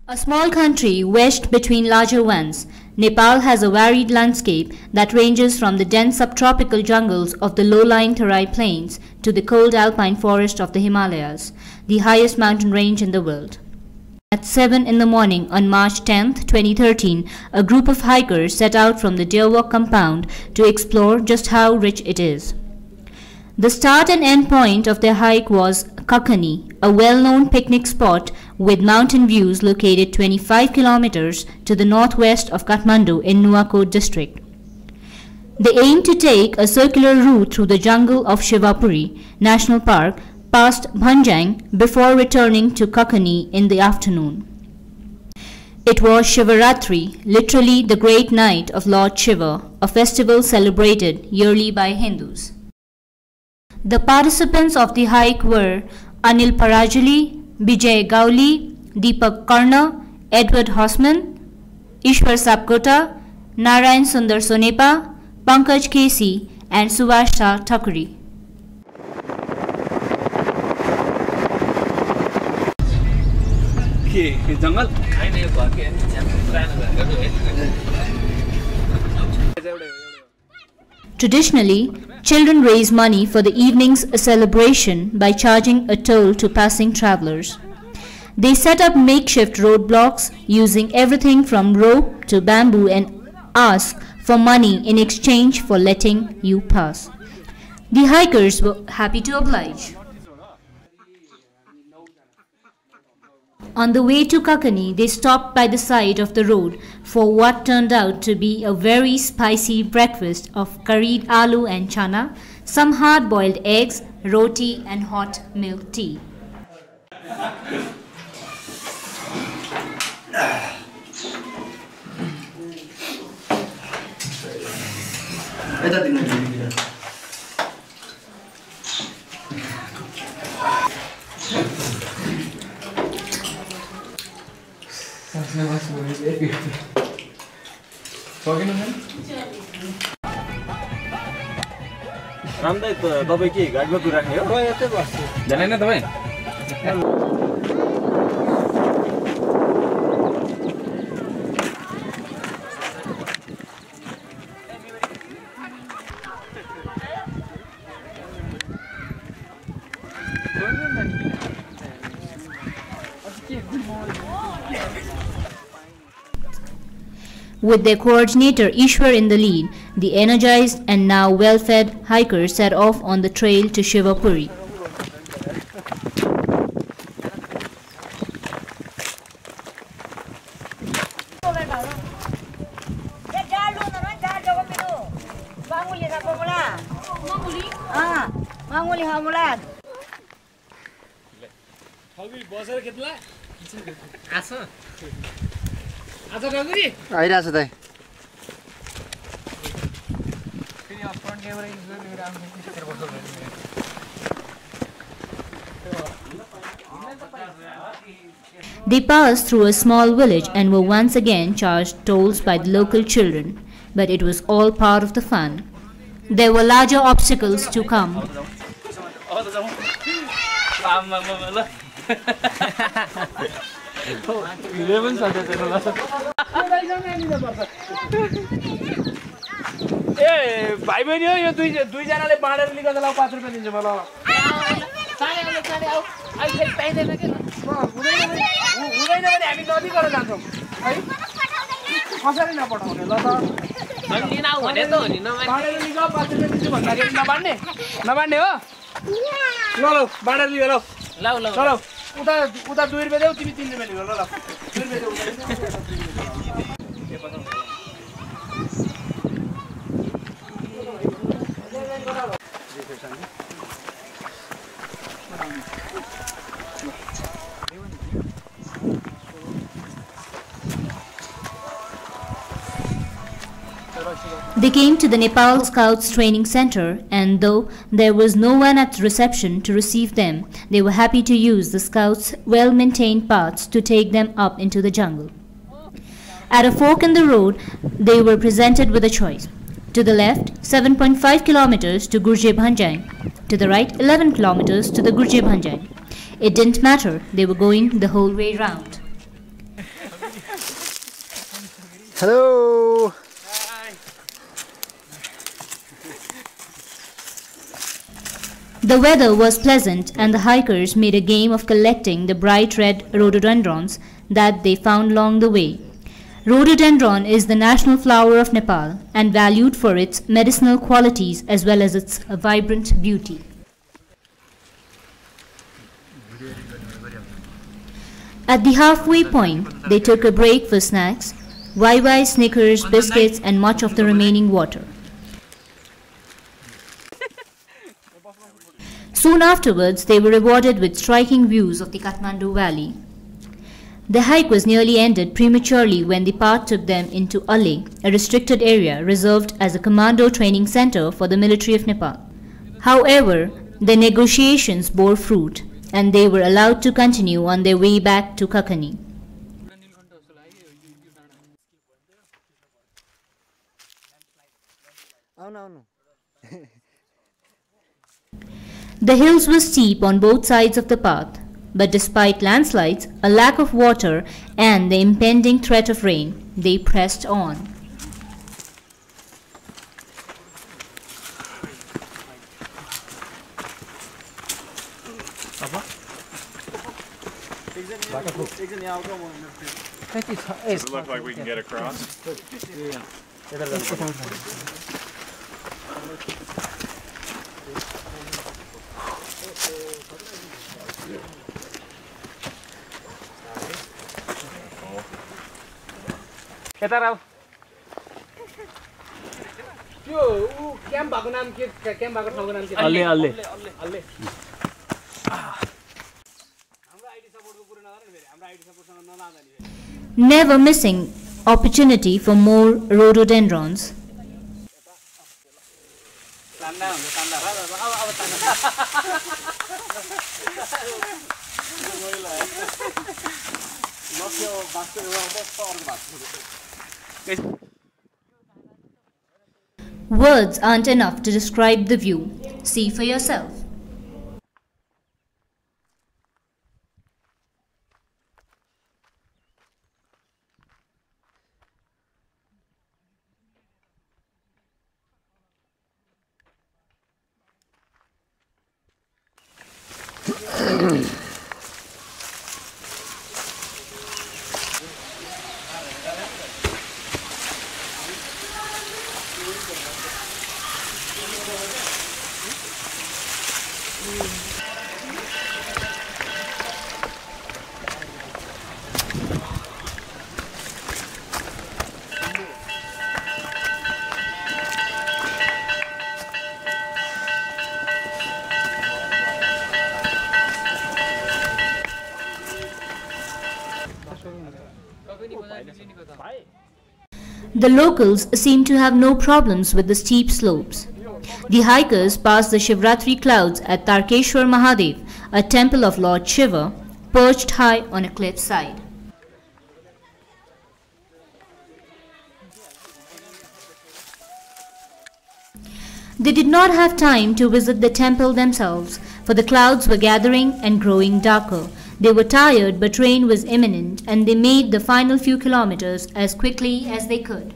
A small country wedged between larger ones, Nepal has a varied landscape that ranges from the dense subtropical jungles of the low-lying Terai Plains to the cold alpine forest of the Himalayas, the highest mountain range in the world. At 7 in the morning on March 10, 2013, a group of hikers set out from the Deer Walk compound to explore just how rich it is. The start and end point of their hike was Kakani, a well-known picnic spot with mountain views located 25 kilometers to the northwest of Kathmandu in Nuwakot district. They aimed to take a circular route through the jungle of Shivapuri National Park past Bhanjyang before returning to Kakani in the afternoon. It was Shivaratri, literally the great night of Lord Shiva, a festival celebrated yearly by Hindus. The participants of the hike were Anil Parajali, Bijay Gauli, Deepak Karna, Edward Hosman, Ishwar Sapkota, Narayan Sundar Sonepa, Pankaj Kesi, and Suvash Shah Thakuri. Traditionally, children raise money for the evening's celebration by charging a toll to passing travelers. They set up makeshift roadblocks using everything from rope to bamboo and ask for money in exchange for letting you pass. The hikers were happy to oblige. On the way to Kakani, they stopped by the side of the road for what turned out to be a very spicy breakfast of curried aloo and chana, some hard-boiled eggs, roti and hot milk tea. रामदाई तपाईँ के गाडीमा कुराख्ने हो? यतै बस्छु। जादैन तपाईँ? With their coordinator Ishwar in the lead, the energized and now well-fed hikers set off on the trail to Shivapuri. आइरहेछ दाइ They passed through a small village and were once again charged tolls by the local children, but it was all part of the fun. There were larger obstacles to come. ए भाइ बहिनी हो यो दुईजनाले बाँडेर लिगर्दा ल 5 रुपैयाँ दिन्छु म ल हुँदैन भने हामी नदी गरेर जान्छौँ है कसरी नपठाउने ल त लिन आऊ भने त हो नि बाँडेर लिग 5 रुपैयाँ दिन्छु भन्दाखेरि नबाड्ने नबाड्ने हो ल ल बाँडेर लिग ल ल ल उता 2 रुपैयाँ देऊ तिमी 3 रुपैयाँ लिग ल ल 2 रुपैयाँ देऊ They came to the Nepal Scouts Training Center, and though there was no one at the reception to receive them, they were happy to use the Scouts' well-maintained paths to take them up into the jungle. At a fork in the road, they were presented with a choice. To the left, 7.5 kilometers to Gurje Bhanjyang. To the right, 11 kilometers to the Gurje Bhanjyang. It didn't matter, they were going the whole way round. Hello. The weather was pleasant and the hikers made a game of collecting the bright red rhododendrons that they found along the way. Rhododendron is the national flower of Nepal and valued for its medicinal qualities as well as its vibrant beauty. At the halfway point, they took a break for snacks, YY, Snickers, biscuits and much of the remaining water. Soon afterwards, they were rewarded with striking views of the Kathmandu Valley. The hike was nearly ended prematurely when the path took them into Ale, a restricted area reserved as a commando training center for the military of Nepal. However, the negotiations bore fruit, and they were allowed to continue on their way back to Kakani. The hills were steep on both sides of the path, but despite landslides, a lack of water, and the impending threat of rain, they pressed on. Does it look like we can get across? यता राव त्यो camp भएको नाम के camp भएको ठाउँको नाम के अल्ले अल्ले अल्ले हाम्रो आईडी सपोर्टको कुरा नगर्नु फेरि हाम्रो आईडी सपोर्टसँग नलाँदा नि Never missing opportunity for more rhododendrons. तान्दा हुन्छ तान्दा अब तान्दा लक्ष्य बास्को एउटा अर्को Bosco Words aren't enough to describe the view. See for yourself. The locals seem to have no problems with the steep slopes. The hikers passed the Shivratri clouds at Tarkeshwar Mahadev, a temple of Lord Shiva, perched high on a cliff side. They did not have time to visit the temple themselves, for the clouds were gathering and growing darker. They were tired, but rain was imminent, and they made the final few kilometers as quickly as they could.